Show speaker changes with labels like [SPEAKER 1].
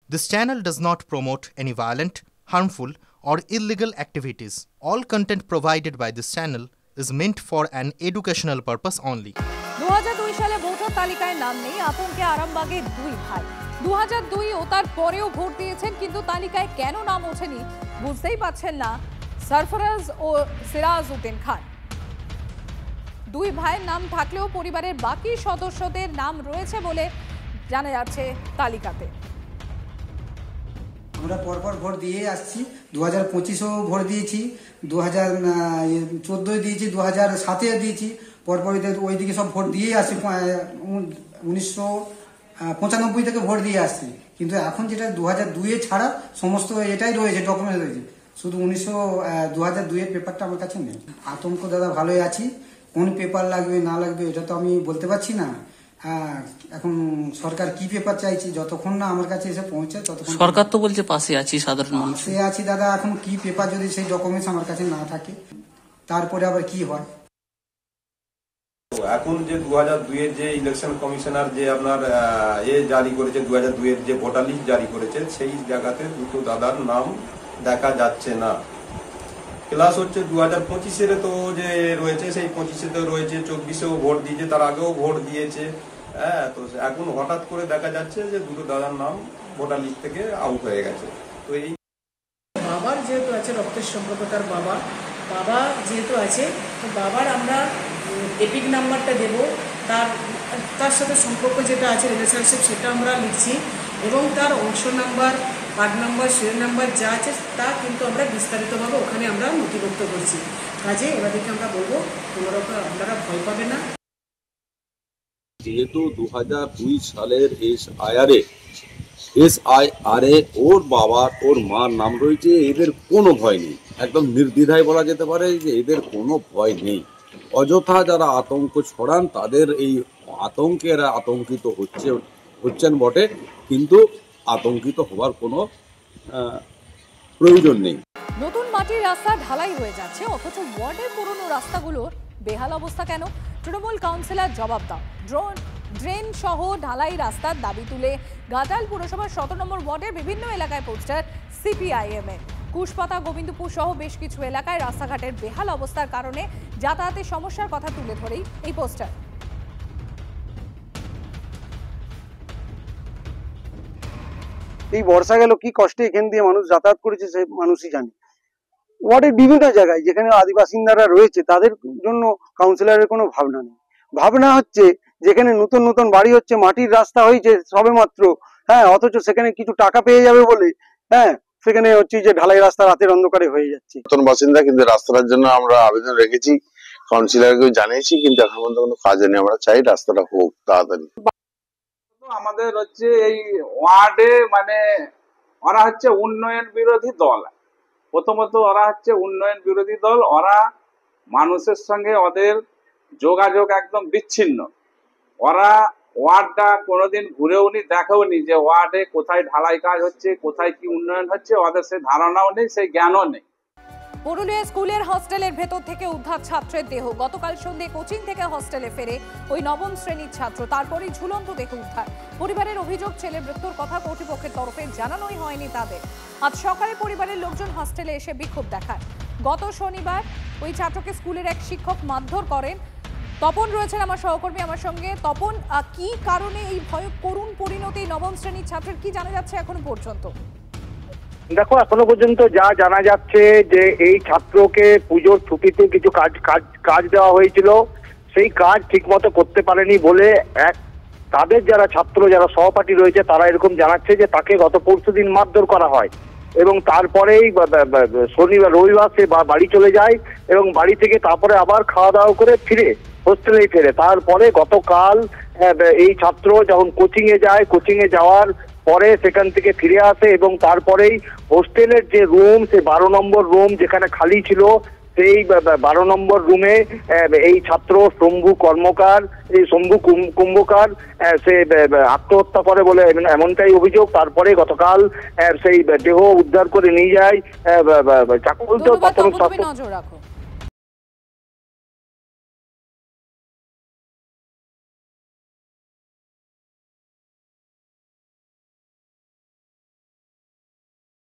[SPEAKER 1] This channel does not promote any violent, harmful, or illegal activities. All content provided by this channel is meant for an educational purpose only.
[SPEAKER 2] 2002 সালে voter তালিকায় নাম নেই আতঙ্কে আরামবাগের দুই ভাই। 2002 ও তার পরেও ভোট দিয়েছেন, কিন্তু তালিকায় কেন নাম ওঠেনি বুঝতেই পারছেন না সরফরাজ ও সিরাজ উদ্দিন খান। দুই ভাইয়ের নাম থাকলেও পরিবারের বাকি সদস্যদের নাম রয়েছে বলে জানা যাচ্ছে তালিকাতে।
[SPEAKER 3] আমরা পরপর ভোট দিয়ে আসছি, 2025-এও ভোট দিয়েছি, 2014 দিয়েছি, 2007-এ দিয়েছি, পরপর ওইদিকে সব ভোট দিয়ে আসছি। 1995 থেকে ভোট দিয়ে আসছি, কিন্তু এখন যেটা 2002 ছাড়া সমস্ত এটাই রয়েছে, ডকুমেন্ট রয়েছে, শুধু 2002-এর পেপারটা আমার কাছে নেই। আতঙ্ক দাদা ভালোই আছি, কোন পেপার লাগবে না লাগবে এটা তো আমি বলতে পারছি না। এখন সরকার কি পেপার চাইছি, যতক্ষণ না আমার কাছে এসে পৌঁছায় ততক্ষণ।
[SPEAKER 4] সরকার তো বলছে পাশে আছি, সাধারণ মানুষ
[SPEAKER 3] পাশে আছি দাদা। এখন কি পেপার যদি সেই ডকুমেন্টস আমার কাছে না থাকে তারপরে আবার কি হয়।
[SPEAKER 5] এখন যে 2002-এর যে ইলেকশন কমিশনার যে আপনার জারি করেছে, 2002-এর যে ভোটার লিস্ট জারি করেছে, সেই জায়গাতে দুটো দাদার নাম দেখা যাচ্ছে না। ক্লাস হচ্ছে 2025-এর তো যে রয়েছে, সেই 25-এতেও রয়েছে, 24-এও ভোট দিয়েছে, তার আগেও ভোট দিয়েছে। তো এখন হঠাৎ করে দেখা যাচ্ছে যে দুটো দাদার নাম ভোটার লিস্ট থেকে আউট হয়ে গেছে। তো এই
[SPEAKER 6] বাবার যেহেতু আছে, রক্তের সম্পর্কতার বাবা যেহেতু আছে, তো বাবার আমরা এপিক নাম্বারটা দেব, তার সাথে সম্পর্ক যেটা আছে রিলেশনশিপ সেটা আমরা লিখছি, এবং তার অংশ number, part number, serial number যা আছে তা কিন্তু আমরা বিস্তারিতভাবে ওখানে আমরা নথিভুক্ত করছি। কাজে ওনাদেরকে আমরা বলবো আপনারা ভয় পাবে না।
[SPEAKER 7] যেহেতু 2002 সালের এসআইআরে ওর বাবার ওর মার নাম রয়েছে, এদের কোনো ভয় নেই। একদম নির্দ্বিধায় বলা যেতে পারে যে এদের কোনো ভয় নেই। অযথা যারা আতঙ্ক ছড়ান তাদের এই আতঙ্কের আতঙ্কিত হচ্ছেন বটে, কিন্তু আতঙ্কিত হওয়ার কোনো প্রয়োজন নেই।
[SPEAKER 2] নতুন মাটির রাস্তা ঢালাই হয়ে যাচ্ছে, অথচ ওয়ার্ডের পুরনো রাস্তাগুলোর বেহাল অবস্থা কেন? তৃণমূল কাউন্সিলর জবাব দাও। ড্রেন সহ ঢালাই রাস্তার দাবি তুলে গাটাল পুরসভার 17 নম্বর ওয়ার্ডের বিভিন্ন এলাকায় পোস্টার সিপিআইএম এর। কুশপাতা, গোবিন্দপুর সহ বেশ কিছু এলাকায় রাস্তাঘাটের বেহাল অবস্থার কারণে যাতায়াতের সমস্যার কথা তুলে ধরেই এই পোস্টার।
[SPEAKER 8] এই বর্ষা গেল কি কষ্টে এখান দিয়ে মানুষ যাতায়াত করেছে সে মানুষই জানে। ওয়ার্ডের বিভিন্ন জায়গায় যেখানে আদিবাসিন্দারা রয়েছে তাদের জন্য কাউন্সিলরের কোনো ভাবনা নেই। ভাবনা হচ্ছে যেখানে নতুন নতুন বাড়ি হচ্ছে, মাটির রাস্তা হয়েছে সবে মাত্র, অথচ সেখানে কিছু টাকা পেয়ে যাবে বলে সেখানে হচ্ছে যে ঢালাই রাস্তা রাতের অন্ধকারে হয়ে যাচ্ছে।
[SPEAKER 9] নতুন বাসিন্দা, কিন্তু রাস্তার জন্য আমরা আবেদন রেখেছি, কাউন্সিলরকে জানিয়েছি, কিন্তু এখন পর্যন্ত কোনো কাজ নেই। আমরা চাই রাস্তাটা হোক তাড়াতাড়ি।
[SPEAKER 10] আমাদের হচ্ছে এই ওয়ার্ডে মানে ওরা হচ্ছে উন্নয়ন বিরোধী দল। প্রথমত ওরা হচ্ছে উন্নয়ন বিরোধী দল, ওরা মানুষের সঙ্গে ওদের যোগাযোগ একদম বিচ্ছিন্ন। ওরা ওয়ার্ডটা কোনোদিন ঘুরেও নি, দেখেও নি যে ওয়ার্ডে কোথায় ঢালাই কাজ হচ্ছে, কোথায় কি উন্নয়ন হচ্ছে, ওদের সেই ধারণাও নেই, সেই জ্ঞানও নেই।
[SPEAKER 2] পুরুলিয়া স্কুলের হস্টেলের ভেতর থেকে উদ্ধার ছাত্রের দেহ। গতকাল সন্ধ্যে কোচিং থেকে হস্টেলে ফেরে ওই নবম শ্রেণীর ছাত্র, তারপরেই ঝুলন্ত দেহ উদ্ধার। পরিবারের অভিযোগ, ছেলের মৃত্যুর কথা কর্তৃপক্ষের তরফে জানানোই হয়নি তাদের। আজ সকালে পরিবারের লোকজন হস্টেলে এসে বিক্ষোভ দেখায়। গত শনিবার ওই ছাত্রকে স্কুলের এক শিক্ষক মারধর করেন। তপন রয়েছেন আমার সহকর্মী আমার সঙ্গে। তপন, কি কারণে এই ভয় করুণ পরিণতি নবম শ্রেণীর ছাত্রের, কি জানা যাচ্ছে এখনো পর্যন্ত?
[SPEAKER 8] দেখো, এখনো পর্যন্ত যা জানা যাচ্ছে যে এই ছাত্রকে পুজোর ছুটিতে কিছু কাজ দেওয়া হয়েছিল, সেই কাজ ঠিক মতো করতে পারেনি বলে তাদের যারা ছাত্র, যারা সহপাঠী রয়েছে তারা এরকম জানাচ্ছে যে তাকে গত পরশুদিন মারধর করা হয়, এবং তারপরেই শনিবার রবিবার সে বাড়ি চলে যায়, এবং বাড়ি থেকে তারপরে আবার খাওয়া দাওয়া করে ফিরে হোস্টেলেই ফেরে। তারপরে গতকাল এই ছাত্র যখন কোচিং এ যায়, কোচিং এ যাওয়ার পরে সেখান থেকে ফিরে আসে, এবং তারপরেই হোস্টেলের যে রুম, সে 12 নম্বর রুম যেখানে খালি ছিল, সেই 12 নম্বর রুমে এই ছাত্র শম্ভু কুম্ভকার সে আত্মহত্যা করে বলে এমনটাই অভিযোগ। তারপরে গতকাল সেই দেহ উদ্ধার করে নিয়ে যায় চাকুলতেও প্রাথমিক স্বাস্থ্য।